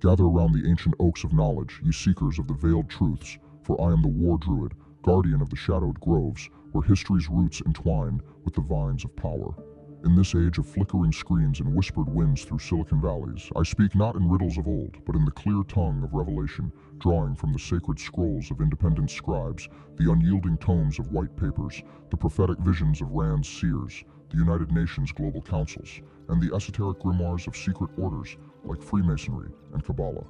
Gather around the ancient oaks of knowledge, ye seekers of the veiled truths, for I am the war druid, guardian of the shadowed groves, where history's roots entwine with the vines of power. In this age of flickering screens and whispered winds through Silicon Valleys, I speak not in riddles of old, but in the clear tongue of revelation, drawing from the sacred scrolls of independent scribes, the unyielding tomes of white papers, the prophetic visions of Rand's seers, the United Nations global councils, and the esoteric grimoires of secret orders like Freemasonry and Kabbalah.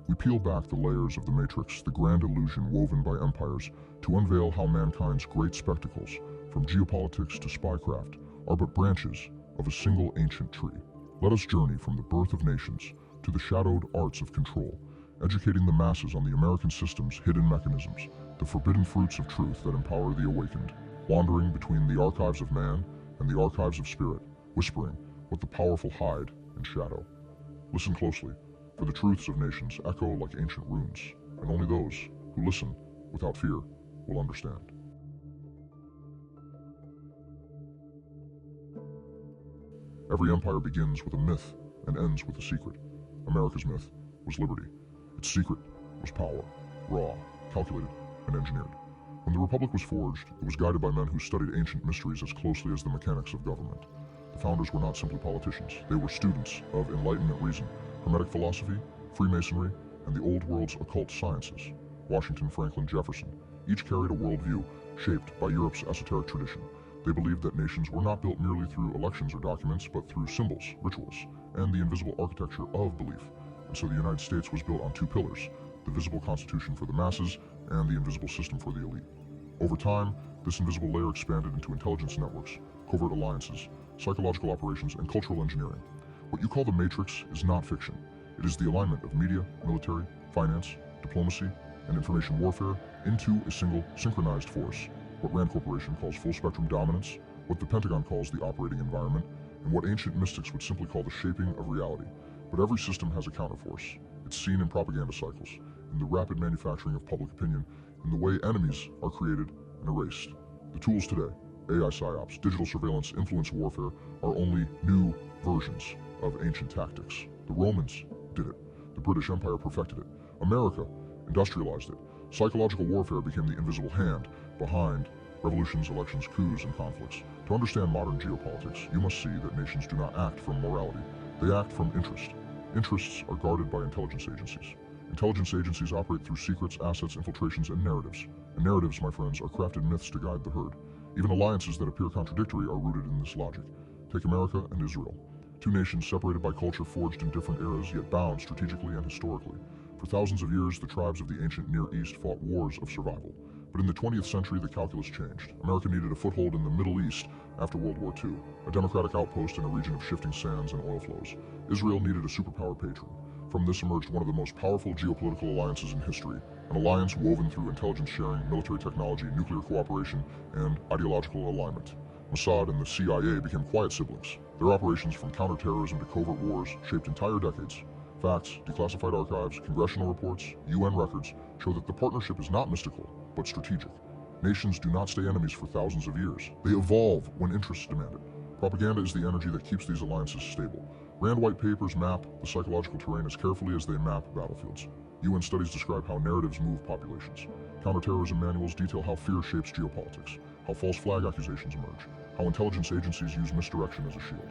We peel back the layers of the matrix, the grand illusion woven by empires, to unveil how mankind's great spectacles, from geopolitics to spycraft, are but branches of a single ancient tree. Let us journey from the birth of nations to the shadowed arts of control, educating the masses on the American system's hidden mechanisms, the forbidden fruits of truth that empower the awakened, wandering between the archives of man and the archives of spirit, whispering what the powerful hide in shadow. Listen closely, for the truths of nations echo like ancient runes, and only those who listen without fear will understand. Every empire begins with a myth and ends with a secret. America's myth was liberty. Its secret was power, raw, calculated, and engineered. When the Republic was forged, it was guided by men who studied ancient mysteries as closely as the mechanics of government. The founders were not simply politicians. They were students of Enlightenment reason, Hermetic philosophy, Freemasonry, and the old world's occult sciences. Washington, Franklin, Jefferson, each carried a worldview shaped by Europe's esoteric tradition. They believed that nations were not built merely through elections or documents, but through symbols, rituals, and the invisible architecture of belief. And so the United States was built on two pillars, the visible constitution for the masses and the invisible system for the elite. Over time, this invisible layer expanded into intelligence networks, covert alliances, psychological operations, and cultural engineering. What you call the Matrix is not fiction. It is the alignment of media, military, finance, diplomacy, and information warfare into a single synchronized force. What Rand Corporation calls full-spectrum dominance, what the Pentagon calls the operating environment, and what ancient mystics would simply call the shaping of reality. But every system has a counterforce. It's seen in propaganda cycles, in the rapid manufacturing of public opinion, in the way enemies are created and erased. The tools today, AI Psyops, digital surveillance, influence warfare, are only new versions of ancient tactics. The Romans did it. The British Empire perfected it. America industrialized it. Psychological warfare became the invisible hand behind revolutions, elections, coups, and conflicts. To understand modern geopolitics, you must see that nations do not act from morality. They act from interest. Interests are guarded by intelligence agencies. Intelligence agencies operate through secrets, assets, infiltrations, and narratives. And narratives, my friends, are crafted myths to guide the herd. Even alliances that appear contradictory are rooted in this logic. Take America and Israel. Two nations separated by culture, forged in different eras, yet bound strategically and historically. For thousands of years, the tribes of the ancient Near East fought wars of survival. But in the 20th century, the calculus changed. America needed a foothold in the Middle East after World War II, a democratic outpost in a region of shifting sands and oil flows. Israel needed a superpower patron. From this emerged one of the most powerful geopolitical alliances in history, an alliance woven through intelligence sharing, military technology, nuclear cooperation, and ideological alignment. Mossad and the CIA became quiet siblings. Their operations from counterterrorism to covert wars shaped entire decades. Facts, declassified archives, congressional reports, UN records show that the partnership is not mystical, but strategic. Nations do not stay enemies for thousands of years. They evolve when interests demand it. Propaganda is the energy that keeps these alliances stable. Rand white papers map the psychological terrain as carefully as they map battlefields. UN studies describe how narratives move populations. Counterterrorism manuals detail how fear shapes geopolitics, how false flag accusations emerge, how intelligence agencies use misdirection as a shield.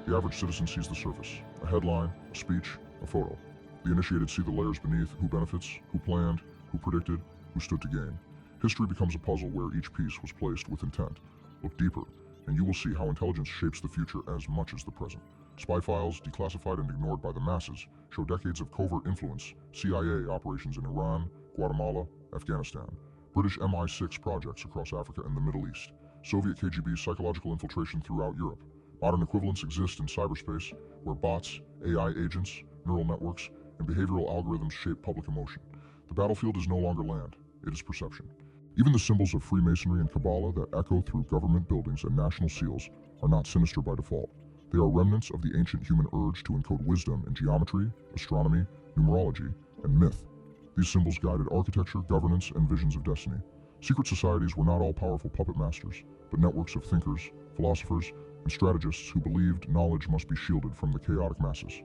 The average citizen sees the surface, a headline, a speech, a photo. The initiated see the layers beneath, who benefits, who planned, who predicted, who stood to gain. History becomes a puzzle where each piece was placed with intent. Look deeper, and you will see how intelligence shapes the future as much as the present. Spy files, declassified and ignored by the masses, show decades of covert influence, CIA operations in Iran, Guatemala, Afghanistan, British MI6 projects across Africa and the Middle East, Soviet KGB psychological infiltration throughout Europe. Modern equivalents exist in cyberspace, where bots, AI agents, neural networks, and behavioral algorithms shape public emotion. The battlefield is no longer land, it is perception. Even the symbols of Freemasonry and Kabbalah that echo through government buildings and national seals are not sinister by default. They are remnants of the ancient human urge to encode wisdom in geometry, astronomy, numerology, and myth. These symbols guided architecture, governance, and visions of destiny. Secret societies were not all powerful puppet masters, but networks of thinkers, philosophers, and strategists who believed knowledge must be shielded from the chaotic masses.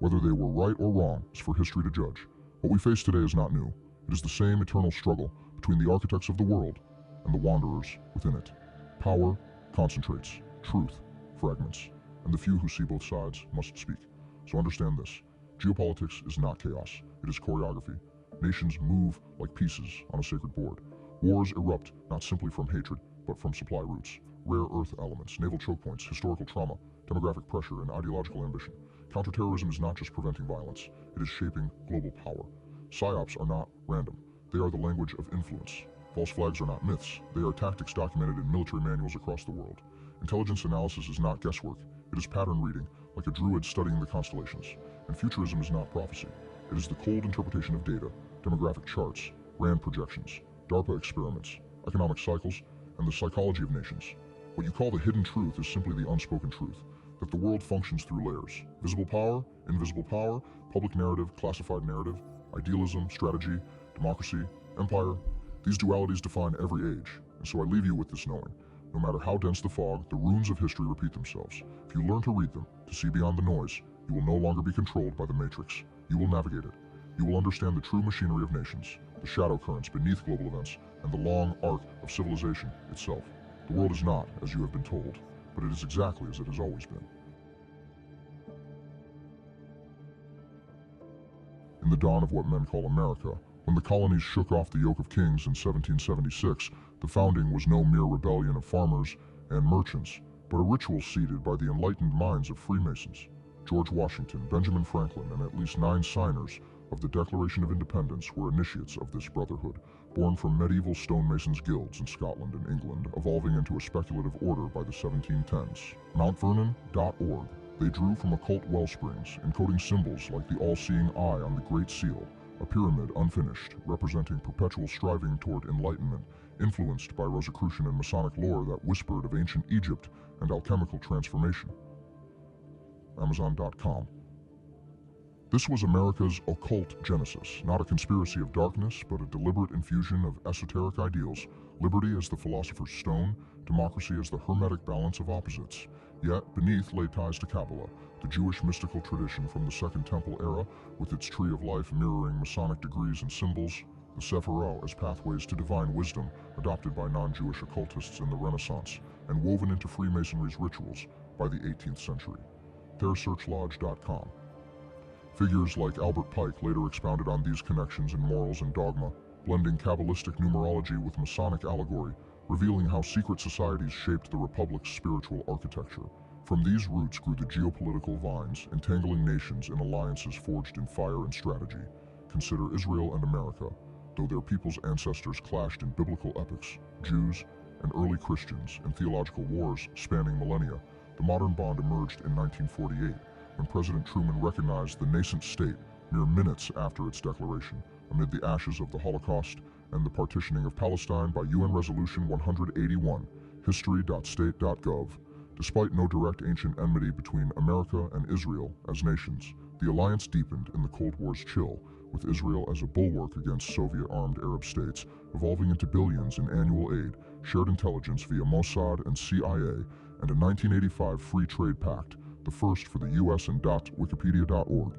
Whether they were right or wrong is for history to judge. What we face today is not new. It is the same eternal struggle between the architects of the world and the wanderers within it. Power concentrates, truth fragments, and the few who see both sides must speak. So understand this. Geopolitics is not chaos. It is choreography. Nations move like pieces on a sacred board. Wars erupt not simply from hatred, but from supply routes, rare earth elements, naval choke points, historical trauma, demographic pressure, and ideological ambition. Counterterrorism is not just preventing violence. It is shaping global power. Psyops are not random. They are the language of influence. False flags are not myths. They are tactics documented in military manuals across the world. Intelligence analysis is not guesswork. It is pattern reading, like a druid studying the constellations. And futurism is not prophecy. It is the cold interpretation of data, demographic charts, RAND projections, DARPA experiments, economic cycles, and the psychology of nations. What you call the hidden truth is simply the unspoken truth, that the world functions through layers. Visible power, invisible power, public narrative, classified narrative, idealism, strategy, democracy, empire. These dualities define every age, and so I leave you with this knowing. No matter how dense the fog, the runes of history repeat themselves. If you learn to read them, to see beyond the noise, you will no longer be controlled by the matrix. You will navigate it. You will understand the true machinery of nations, the shadow currents beneath global events, and the long arc of civilization itself. The world is not as you have been told, but it is exactly as it has always been. In the dawn of what men call America, when the colonies shook off the yoke of kings in 1776, the founding was no mere rebellion of farmers and merchants, but a ritual seeded by the enlightened minds of Freemasons. George Washington, Benjamin Franklin, and at least 9 signers of the Declaration of Independence were initiates of this brotherhood, born from medieval stonemasons' guilds in Scotland and England, evolving into a speculative order by the 1710s. MountVernon.org. They drew from occult wellsprings, encoding symbols like the all-seeing eye on the Great Seal, a pyramid unfinished, representing perpetual striving toward enlightenment, influenced by Rosicrucian and Masonic lore that whispered of ancient Egypt and alchemical transformation. Amazon.com. This was America's occult genesis, not a conspiracy of darkness, but a deliberate infusion of esoteric ideals, liberty as the philosopher's stone, democracy as the hermetic balance of opposites. Yet, beneath lay ties to Kabbalah, the Jewish mystical tradition from the Second Temple era, with its tree of life mirroring Masonic degrees and symbols, the Sephirot as pathways to divine wisdom, adopted by non-Jewish occultists in the Renaissance, and woven into Freemasonry's rituals by the 18th century. TheirSearchLodge.com. Figures like Albert Pike later expounded on these connections in Morals and Dogma, blending Kabbalistic numerology with Masonic allegory, revealing how secret societies shaped the Republic's spiritual architecture. From these roots grew the geopolitical vines, entangling nations in alliances forged in fire and strategy. Consider Israel and America. Though their people's ancestors clashed in biblical epics, Jews and early Christians, in theological wars spanning millennia, the modern bond emerged in 1948, when President Truman recognized the nascent state mere minutes after its declaration, amid the ashes of the Holocaust and the partitioning of Palestine by UN Resolution 181, history.state.gov. Despite no direct ancient enmity between America and Israel as nations, the alliance deepened in the Cold War's chill, with Israel as a bulwark against Soviet-armed Arab states, evolving into billions in annual aid, shared intelligence via Mossad and CIA, and a 1985 free trade pact, the first for the US and .wikipedia.org.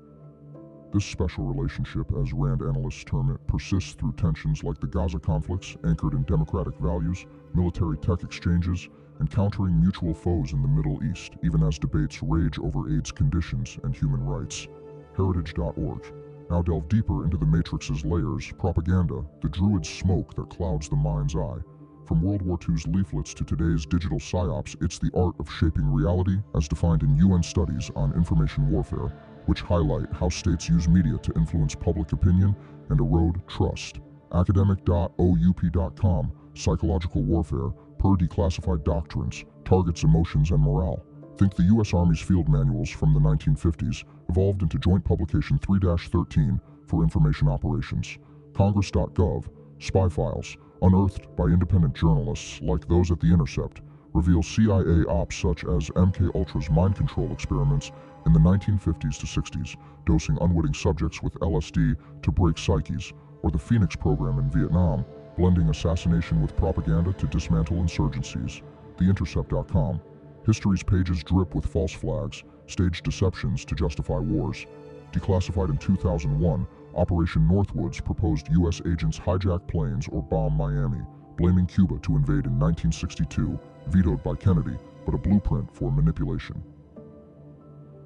This special relationship, as RAND analysts term it, persists through tensions like the Gaza conflicts, anchored in democratic values, military tech exchanges, and countering mutual foes in the Middle East, even as debates rage over AIDS conditions and human rights. Heritage.org. Now delve deeper into the Matrix's layers, propaganda, the druid's smoke that clouds the mind's eye. From World War II's leaflets to today's digital psyops, it's the art of shaping reality as defined in UN studies on information warfare, which highlight how states use media to influence public opinion and erode trust. Academic.oup.com, psychological warfare, per declassified doctrines, targets emotions and morale. Think the U.S. Army's field manuals from the 1950s evolved into Joint Publication 3-13 for information operations. Congress.gov, spy files, unearthed by independent journalists like those at The Intercept, reveal CIA ops such as MKUltra's mind control experiments in the 1950s to 60s, dosing unwitting subjects with LSD to break psyches, or the Phoenix program in Vietnam, blending assassination with propaganda to dismantle insurgencies. TheIntercept.com. History's pages drip with false flags, staged deceptions to justify wars. Declassified in 2001, Operation Northwoods proposed U.S. agents hijack planes or bomb Miami, blaming Cuba to invade in 1962, vetoed by Kennedy, but a blueprint for manipulation.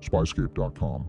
Spyscape.com.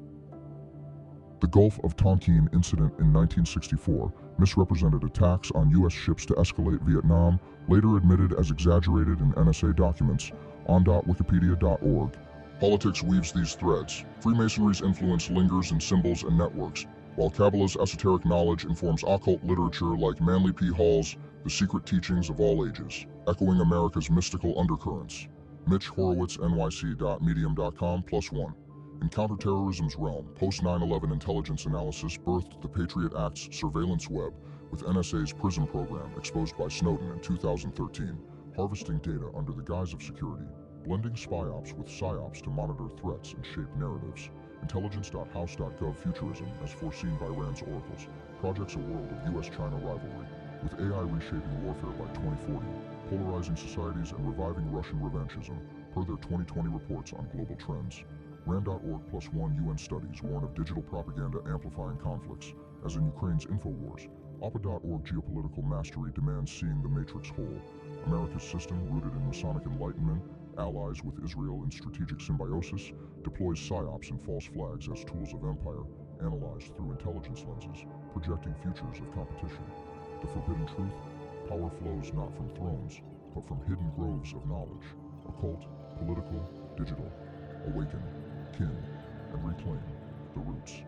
The Gulf of Tonkin incident in 1964 misrepresented attacks on U.S. ships to escalate Vietnam, later admitted as exaggerated in NSA documents, on.wikipedia.org. Politics weaves these threads. Freemasonry's influence lingers in symbols and networks, while Kabbalah's esoteric knowledge informs occult literature like Manly P. Hall's The Secret Teachings of All Ages, echoing America's mystical undercurrents. Mitch Horowitz, NYC.medium.com+1. In counterterrorism's realm, post-9/11 intelligence analysis birthed the Patriot Act's surveillance web, with NSA's PRISM program exposed by Snowden in 2013, harvesting data under the guise of security, blending Psyops with Psyops to monitor threats and shape narratives. Intelligence.house.gov futurism, as foreseen by Rand's oracles, projects a world of U.S.-China rivalry, with AI reshaping warfare by 2040, polarizing societies and reviving Russian revanchism, per their 2020 reports on global trends. Rand.org+1 UN studies warn of digital propaganda amplifying conflicts, as in Ukraine's InfoWars. Oppa.org geopolitical mastery demands seeing the matrix whole. America's system, rooted in Masonic enlightenment, allies with Israel in strategic symbiosis, deploys psyops and false flags as tools of empire, analyzed through intelligence lenses, projecting futures of competition. The forbidden truth? Power flows not from thrones, but from hidden groves of knowledge. Occult, political, digital. Awaken, kin, and reclaim the roots.